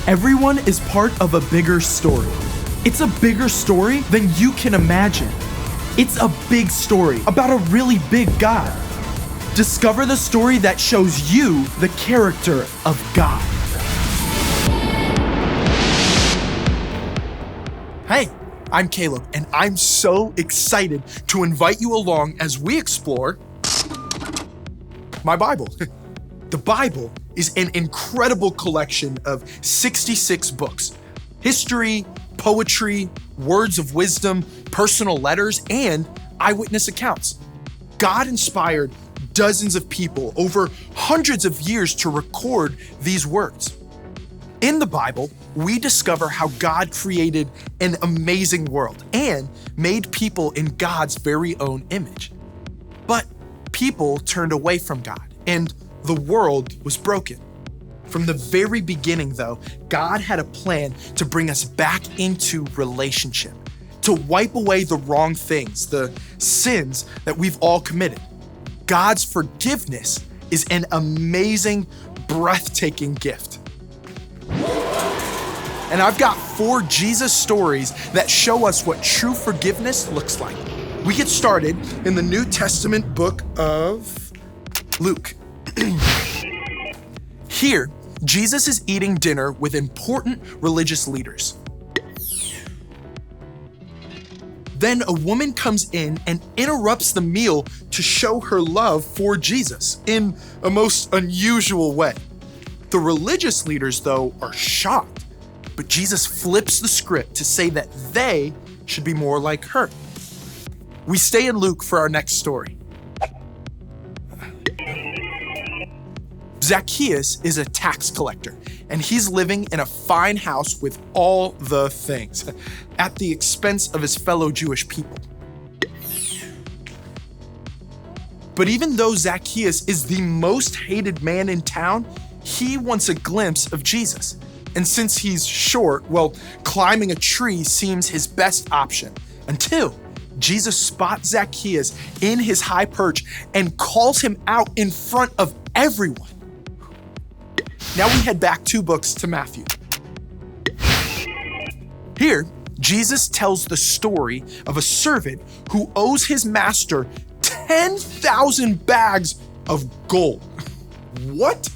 Everyone is part of a bigger story. It's a bigger story than you can imagine. It's a big story about a really big God. Discover the story that shows you the character of God. Hey, I'm Caleb, and I'm so excited to invite you along as we explore my Bible. The Bible is an incredible collection of 66 books. History, poetry, words of wisdom, personal letters, and eyewitness accounts. God inspired dozens of people over hundreds of years to record these words. In the Bible, we discover how God created an amazing world and made people in God's very own image. But people turned away from God, and the world was broken. From the very beginning, though, God had a plan to bring us back into relationship, to wipe away the wrong things, the sins that we've all committed. God's forgiveness is an amazing, breathtaking gift. And I've got 4 Jesus stories that show us what true forgiveness looks like. We get started in the New Testament book of Luke. Here, Jesus is eating dinner with important religious leaders. Then a woman comes in and interrupts the meal to show her love for Jesus in a most unusual way. The religious leaders, though, are shocked, but Jesus flips the script to say that they should be more like her. We stay in Luke for our next story. Zacchaeus is a tax collector, and he's living in a fine house with all the things, at the expense of his fellow Jewish people. But even though Zacchaeus is the most hated man in town, he wants a glimpse of Jesus. And since he's short, well, climbing a tree seems his best option, until Jesus spots Zacchaeus in his high perch and calls him out in front of everyone. Now we head back 2 books to Matthew. Here, Jesus tells the story of a servant who owes his master 10,000 bags of gold. What?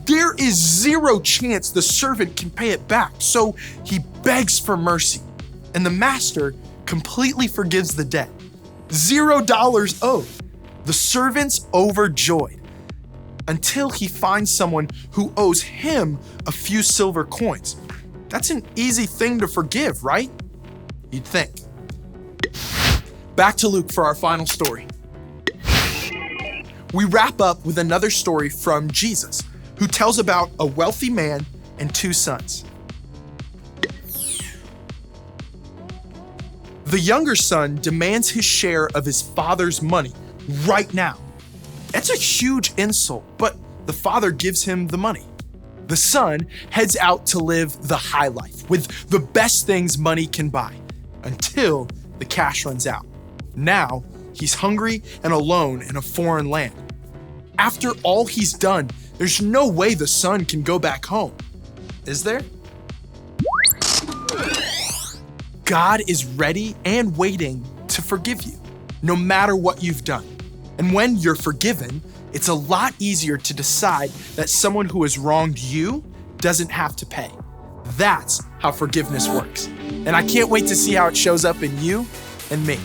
There is zero chance the servant can pay it back, so he begs for mercy, and the master completely forgives the debt. $0 owed. The servant's overjoyed, until he finds someone who owes him a few silver coins. That's an easy thing to forgive, right? You'd think. Back to Luke for our final story. We wrap up with another story from Jesus, who tells about a wealthy man and 2 sons. The younger son demands his share of his father's money right now. That's a huge insult, but the father gives him the money. The son heads out to live the high life with the best things money can buy until the cash runs out. Now he's hungry and alone in a foreign land. After all he's done, there's no way the son can go back home. Is there? God is ready and waiting to forgive you, no matter what you've done. And when you're forgiven, it's a lot easier to decide that someone who has wronged you doesn't have to pay. That's how forgiveness works. And I can't wait to see how it shows up in you and me.